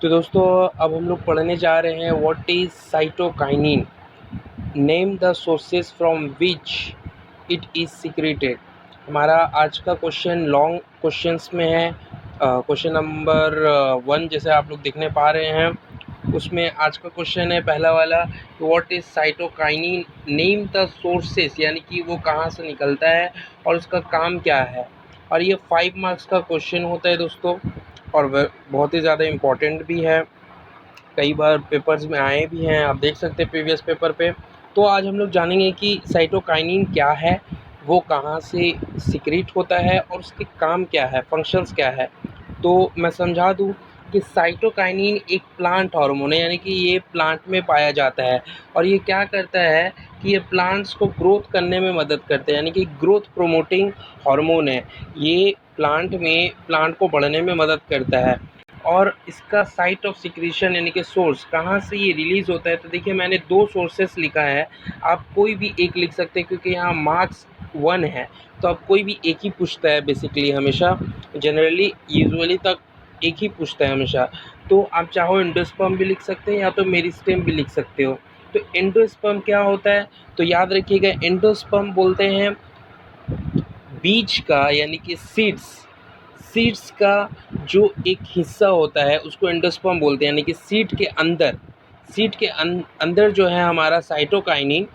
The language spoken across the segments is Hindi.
तो दोस्तों अब हम लोग पढ़ने जा रहे हैं what is cytokinin, name the sources from which it is secreted. हमारा आज का क्वेश्चन लॉन्ग क्वेश्चंस में है। क्वेश्चन नंबर 1 जैसे आप लोग देखने पा रहे हैं, उसमें आज का क्वेश्चन है पहला वाला, what is cytokinin, name the sources, यानी कि वो कहाँ से निकलता है और उसका काम क्या है। और ये 5 मार्क्स का क्वेश्चन होता है दोस्तों, और वह बहुत ही ज़्यादा इम्पोर्टेंट भी है, कई बार पेपर्स में आए भी हैं, आप देख सकते हैं प्रीवियस पेपर पे। तो आज हम लोग जानेंगे कि साइटोकाइनिन क्या है, वो कहाँ से सिक्रीट होता है और उसके काम क्या है, फंक्शंस क्या है। तो मैं समझा दूँ कि साइटोकाइनिन एक प्लांट हार्मोन है, यानी कि ये प्लांट में पाया जाता है और ये क्या करता है कि ये प्लांट्स को ग्रोथ करने में मदद करते हैं, यानी कि ग्रोथ प्रोमोटिंग हार्मोन है। ये प्लांट को बढ़ने में मदद करता है। और इसका साइट ऑफ सिक्रीशन यानी कि सोर्स, कहाँ से ये रिलीज़ होता है, तो देखिए मैंने 2 सोर्सेस लिखा है, आप कोई भी एक लिख सकते हैं क्योंकि यहाँ मार्क्स 1 है, तो आप कोई भी एक ही पूछता है बेसिकली, हमेशा जनरली यूजुअली तक एक ही पूछता है हमेशा। तो आप चाहो एंडोस्पर्म भी लिख सकते हैं या तो मेरिस्टेम भी लिख सकते हो। तो एंडोस्पर्म क्या होता है, तो याद रखिएगा एंडोस्पर्म बोलते हैं बीज का, यानी कि सीड्स का जो एक हिस्सा होता है उसको एंडोस्पर्म बोलते हैं, यानी कि सीड के अंदर जो है हमारा साइटोकाइनिन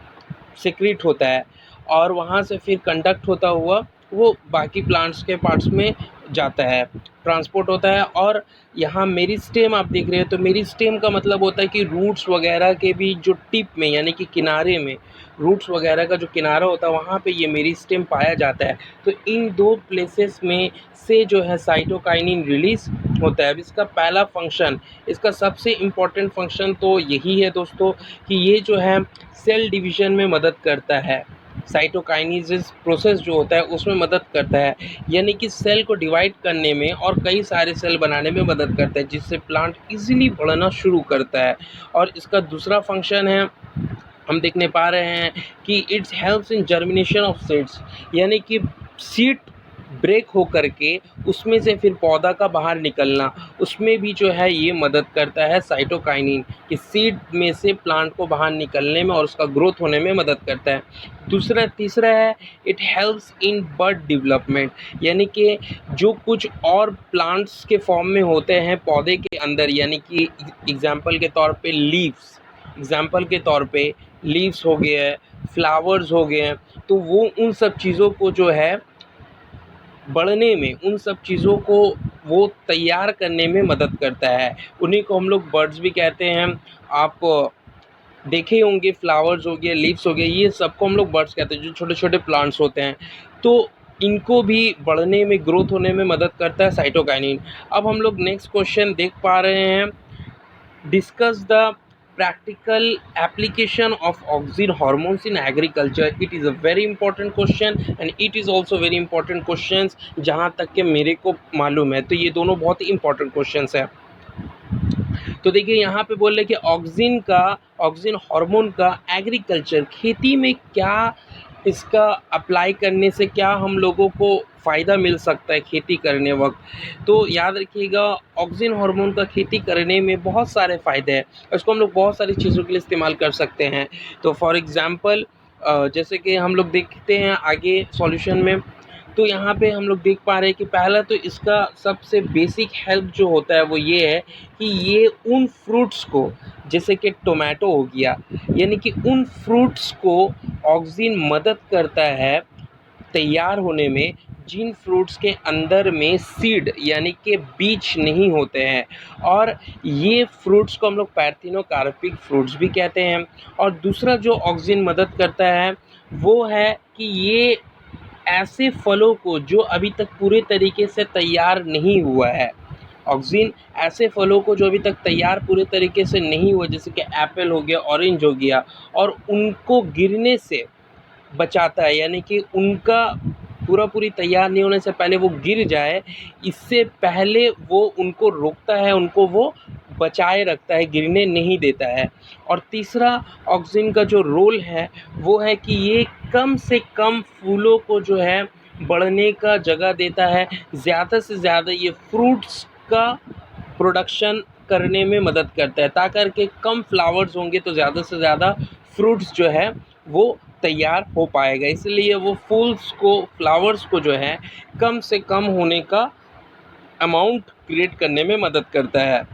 सिक्रीट होता है और वहाँ से फिर कंडक्ट होता हुआ वो बाकी प्लांट्स के पार्ट्स में जाता है, ट्रांसपोर्ट होता है। और यहाँ मेरिस्टेम आप देख रहे हो, तो मेरिस्टेम का मतलब होता है कि रूट्स वगैरह के भी जो टिप में, यानी कि किनारे में, रूट्स वगैरह का जो किनारा होता है वहाँ पे ये मेरिस्टेम पाया जाता है। तो इन 2 प्लेसेस में से जो है साइटोकाइनिन रिलीज़ होता है। अब इसका पहला फंक्शन, इसका सबसे इम्पॉर्टेंट फंक्शन तो यही है दोस्तों कि ये जो है सेल डिवीज़न में मदद करता है। साइटोकाइनेसिस प्रोसेस जो होता है उसमें मदद करता है, यानी कि सेल को डिवाइड करने में और कई सारे सेल बनाने में मदद करता है, जिससे प्लांट इजीली बढ़ना शुरू करता है। और इसका दूसरा फंक्शन है, हम देखने पा रहे हैं कि it's helps in germination of seeds, यानी कि सीड ब्रेक हो करके उसमें से फिर पौधा का बाहर निकलना, उसमें भी जो है ये मदद करता है साइटोकाइनिन, कि सीड में से प्लांट को बाहर निकलने में और उसका ग्रोथ होने में मदद करता है। तीसरा है, it helps in bird development, यानी कि जो कुछ और प्लांट्स के फॉर्म में होते हैं पौधे के अंदर, यानी कि एग्जाम्पल के तौर पे लीव्स हो गए हैं, फ्लावर्स हो गए हैं, तो वो उन सब चीज़ों को जो है बढ़ने में, उन सब चीज़ों को वो तैयार करने में मदद करता है। उन्हीं को हम लोग बर्ड्स भी कहते हैं। आप देखे होंगे फ्लावर्स हो गए, लीव्स हो गए, ये सबको हम लोग बर्ड्स कहते हैं, जो छोटे छोटे प्लांट्स होते हैं। तो इनको भी बढ़ने में, ग्रोथ होने में मदद करता है साइटोकाइनिन। अब हम लोग नेक्स्ट क्वेश्चन देख पा रहे हैं, discuss the practical application of auxin hormones in agriculture. It is a very important question and it is also very important questions, जहाँ तक कि मेरे को मालूम है, तो ये दोनों बहुत ही important questions है। तो देखिए यहाँ पे बोल रहे कि ऑक्सिन हार्मोन का एग्रीकल्चर, खेती में क्या, इसका अप्लाई करने से क्या हम लोगों को फ़ायदा मिल सकता है खेती करने वक्त। तो याद रखिएगा ऑक्सिन हार्मोन का खेती करने में बहुत सारे फ़ायदे हैं, इसको हम लोग बहुत सारी चीज़ों के लिए इस्तेमाल कर सकते हैं। तो फॉर एग्ज़ाम्पल जैसे कि हम लोग देखते हैं आगे सॉल्यूशन में, तो यहाँ पे हम लोग देख पा रहे हैं कि पहला तो इसका सबसे बेसिक हेल्प जो होता है वो ये है कि ये उन फ्रूट्स को, जैसे कि टोमेटो हो गया, यानी कि उन फ्रूट्स को ऑक्सिन मदद करता है तैयार होने में, जिन फ्रूट्स के अंदर में सीड यानी कि बीज नहीं होते हैं। और ये फ्रूट्स को हम लोग पैर्थेनोकार्पिक फ्रूट्स भी कहते हैं। और दूसरा जो ऑक्सिन मदद करता है वो है कि ये ऐसे फलों को जो अभी तक पूरे तरीके से तैयार नहीं हुआ है, ऑक्सिन ऐसे फलों को जो अभी तक तैयार पूरे तरीके से नहीं हुआ, जैसे कि एप्पल हो गया, ऑरेंज हो गया, और उनको गिरने से बचाता है, यानी कि उनका पूरी तैयार नहीं होने से पहले वो गिर जाए, इससे पहले वो उनको रोकता है, उनको वो बचाए रखता है, गिरने नहीं देता है। और तीसरा ऑक्सिन का जो रोल है वो है कि ये कम से कम फूलों को जो है बढ़ने का जगह देता है, ज़्यादा से ज़्यादा ये फ्रूट्स का प्रोडक्शन करने में मदद करता है। ताकि के कम फ्लावर्स होंगे तो ज़्यादा से ज़्यादा फ्रूट्स जो है वो तैयार हो पाएगा, इसलिए वो फ्लावर्स को जो है कम से कम होने का अमाउंट क्रिएट करने में मदद करता है।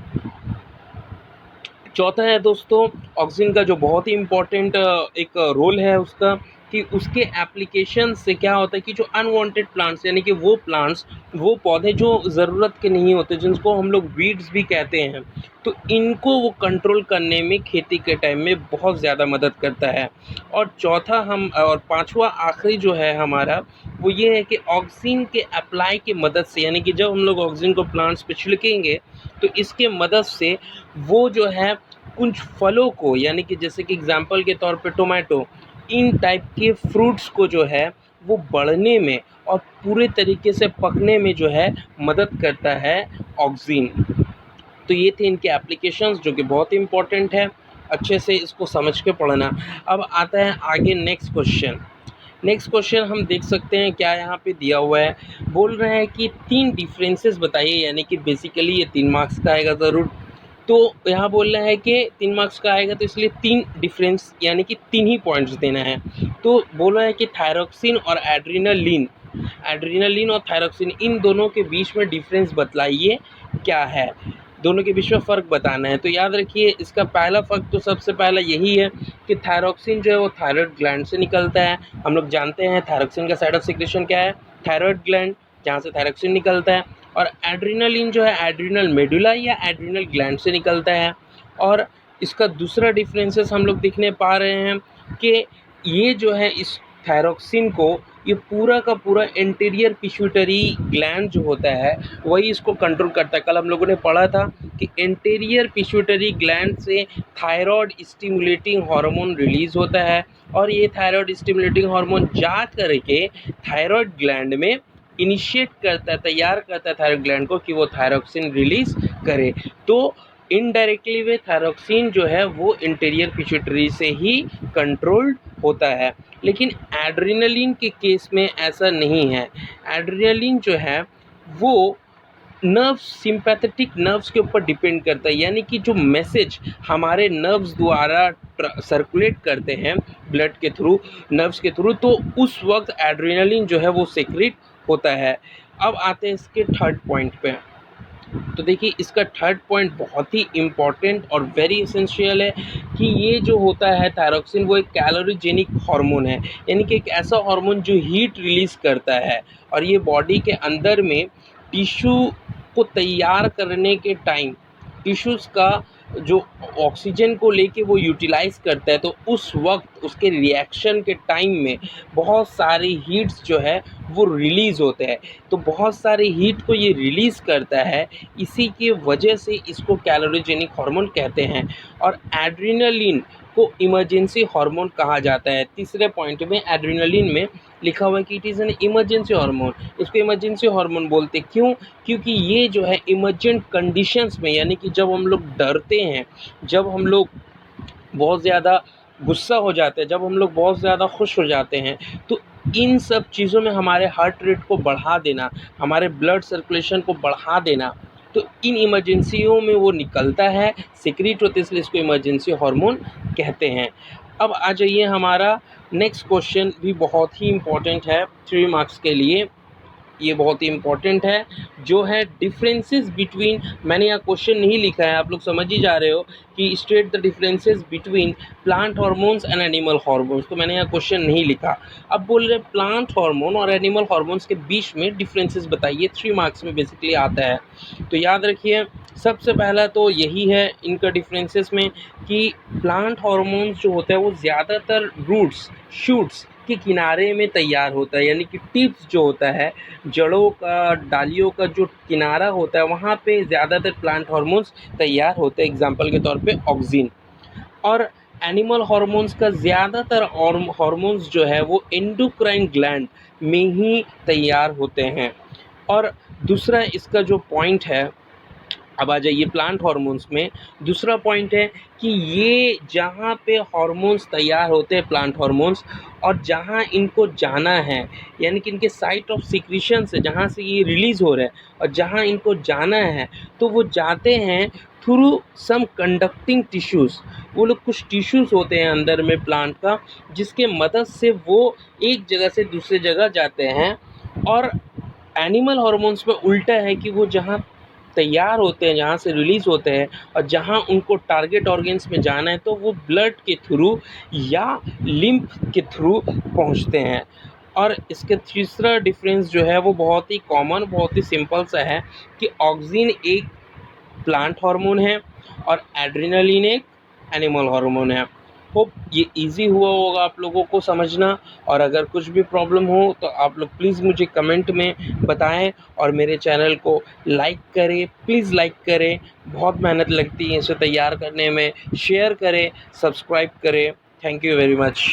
चौथा है दोस्तों ऑक्सीजन का जो बहुत ही इम्पोर्टेंट एक रोल है उसका, कि उसके एप्लीकेशन से क्या होता है कि जो अनवांटेड प्लांट्स यानी कि वो पौधे जो ज़रूरत के नहीं होते, जिनको हम लोग वीड्स भी कहते हैं, तो इनको वो कंट्रोल करने में खेती के टाइम में बहुत ज़्यादा मदद करता है। और पांचवा आखिरी जो है हमारा, वो ये है कि ऑक्सीजन के अप्लाई की मदद से, यानी कि जब हम लोग ऑक्सीजन को प्लांट्स पे छिड़केंगे तो इसके मदद से वो जो है कुछ फलों को, यानी कि जैसे कि एग्जांपल के तौर पे टोमेटो, इन टाइप के फ्रूट्स को जो है वो बढ़ने में और पूरे तरीके से पकने में जो है मदद करता है ऑक्सीजन। तो ये थे इनके एप्लीकेशंस जो कि बहुत ही इम्पोर्टेंट है, अच्छे से इसको समझ के पढ़ना। अब आता है आगे नेक्स्ट क्वेश्चन हम देख सकते हैं क्या यहाँ पे दिया हुआ है। बोल रहे हैं कि 3 डिफरेंसेस बताइए, यानी कि बेसिकली ये 3 मार्क्स का आएगा ज़रूर। तो यहाँ बोल रहे हैं कि 3 मार्क्स का आएगा तो इसलिए 3 डिफरेंस यानी कि 3 ही पॉइंट्स देना है। तो बोल रहा है कि थायरोक्सिन और एड्रेनालिन और थायरोक्सिन, इन दोनों के बीच में डिफरेंस बतलाइए क्या है, दोनों के बीच में फ़र्क बताना है। तो याद रखिए इसका पहला फ़र्क तो सबसे पहला यही है कि थायरोक्सिन जो है वो थायराइड ग्लैंड से निकलता है। हम लोग जानते हैं थायरोक्सिन का साइड ऑफ सिक्रेशन क्या है, थायराइड ग्लैंड, जहाँ से थायरोक्सिन निकलता है। और एड्रेनालिन जो है एड्रिनल मेडुला या एड्रिनल ग्लैंड से निकलता है। और इसका दूसरा डिफरेंसेस हम लोग देखने पा रहे हैं कि ये जो है इस थायरोक्सिन को, ये पूरा का पूरा इंटीरियर पिट्यूटरी ग्लैंड जो होता है वही इसको कंट्रोल करता है। कल हम लोगों ने पढ़ा था कि इंटीरियर पिट्यूटरी ग्लैंड से थायराइड स्टिमुलेटिंग हार्मोन रिलीज़ होता है, और ये थायराइड स्टिमुलेटिंग हार्मोन जा करके थायराइड ग्लैंड में इनिशिएट करता है, तैयार करता है थायराइड ग्लैंड को कि वो थायरोक्सिन रिलीज़ करे। तो इनडायरेक्टली वे थायरोक्सिन जो है वो इंटीरियर पिट्यूटरी से ही कंट्रोल्ड होता है। लेकिन एड्रेनालिन के केस में ऐसा नहीं है। एड्रेनालिन जो है वो सिंपैथेटिक नर्व्स के ऊपर डिपेंड करता है, यानी कि जो मैसेज हमारे नर्व्स द्वारा सर्कुलेट करते हैं ब्लड के थ्रू, नर्व्स के थ्रू, तो उस वक्त एड्रेनालिन जो है वो सीक्रेट होता है। अब आते हैं इसके थर्ड पॉइंट पे। तो देखिए इसका थर्ड पॉइंट बहुत ही इम्पॉर्टेंट और वेरी एसेंशियल है कि ये जो होता है थायरोक्सिन वो एक कैलोरीजेनिक हार्मोन है, यानी कि एक ऐसा हार्मोन जो हीट रिलीज़ करता है, और ये बॉडी के अंदर में टिश्यू को तैयार करने के टाइम टिश्यूज़ का जो ऑक्सीजन को लेके वो यूटिलाइज़ करता है, तो उस वक्त उसके रिएक्शन के टाइम में बहुत सारी हीट्स जो है वो रिलीज़ होते हैं। तो बहुत सारी हीट को ये रिलीज़ करता है, इसी की वजह से इसको कैलोरीजेनिक हार्मोन कहते हैं। और एड्रेनालिन को इमरजेंसी हार्मोन कहा जाता है। तीसरे पॉइंट में एड्रेनालिन में लिखा हुआ है कि it is an emergency hormone. इसको इमरजेंसी हार्मोन बोलते क्यों? क्योंकि ये जो है इमरजेंट कंडीशंस में, यानी कि जब हम लोग डरते हैं, जब हम लोग बहुत ज़्यादा गुस्सा हो जाते हैं, जब हम लोग बहुत ज़्यादा खुश हो जाते हैं, तो इन सब चीज़ों में हमारे हार्ट रेट को बढ़ा देना, हमारे ब्लड सर्कुलेशन को बढ़ा देना, तो इन इमरजेंसियों में वो निकलता है, सीक्रेट होते, इसलिए इसको इमरजेंसी हार्मोन कहते हैं। अब आ जाइए, हमारा नेक्स्ट क्वेश्चन भी बहुत ही इम्पोर्टेंट है 3 मार्क्स के लिए। ये बहुत ही इम्पोर्टेंट है, जो है डिफरेंसेस बिटवीन, मैंने यहाँ क्वेश्चन नहीं लिखा है, आप लोग समझ ही जा रहे हो कि state the differences between plant hormones and animal hormones, तो मैंने यहाँ क्वेश्चन नहीं लिखा। अब बोल रहे प्लांट हार्मोन और एनिमल हार्मोन्स के बीच में डिफरेंसेस बताइए, 3 मार्क्स में बेसिकली आता है। तो याद रखिए सबसे पहला तो यही है इनका डिफरेंसेस में कि प्लांट हार्मोन्स जो होता है वो ज़्यादातर रूट्स, शूट्स के किनारे में तैयार होता है, यानी कि टिप्स जो होता है, जड़ों का, डालियों का जो किनारा होता है, वहाँ पे ज़्यादातर प्लांट हार्मोन्स तैयार होते हैं, एग्जांपल के तौर पे ऑक्सीन। और एनिमल हार्मोन्स का ज़्यादातर हार्मोन्स जो है वो एंडोक्राइन ग्लैंड में ही तैयार होते हैं। और दूसरा इसका जो पॉइंट है अब आ जाइए प्लांट हार्मोन्स में। दूसरा पॉइंट है कि ये जहाँ पे हार्मोन्स तैयार होते हैं, प्लांट हार्मोन्स, और जहाँ इनको जाना है, यानी कि इनके साइट ऑफ सिक्रीशन से जहाँ से ये रिलीज़ हो रहे हैं और जहाँ इनको जाना है, तो वो जाते हैं थ्रू सम कंडक्टिंग टिश्यूज़। वो लोग कुछ टिश्यूज़ होते हैं अंदर में प्लांट का, जिसके मदद से वो एक जगह से दूसरे जगह जाते हैं। और एनिमल हार्मोन्स में उल्टा है कि वो जहाँ तैयार होते हैं, जहाँ से रिलीज़ होते हैं और जहाँ उनको टारगेट ऑर्गन्स में जाना है, तो वो ब्लड के थ्रू या लिम्फ के थ्रू पहुँचते हैं। और इसका तीसरा डिफरेंस जो है वो बहुत ही कॉमन, बहुत ही सिंपल सा है कि ऑक्सिन एक प्लांट हार्मोन है और एड्रेनालिन एक एनिमल हार्मोन है। होप ये इजी हुआ होगा आप लोगों को समझना। और अगर कुछ भी प्रॉब्लम हो तो आप लोग प्लीज़ मुझे कमेंट में बताएं और मेरे चैनल को लाइक करें, प्लीज़ लाइक करें। बहुत मेहनत लगती है इसे तैयार करने में। शेयर करें, सब्सक्राइब करें। Thank you very much.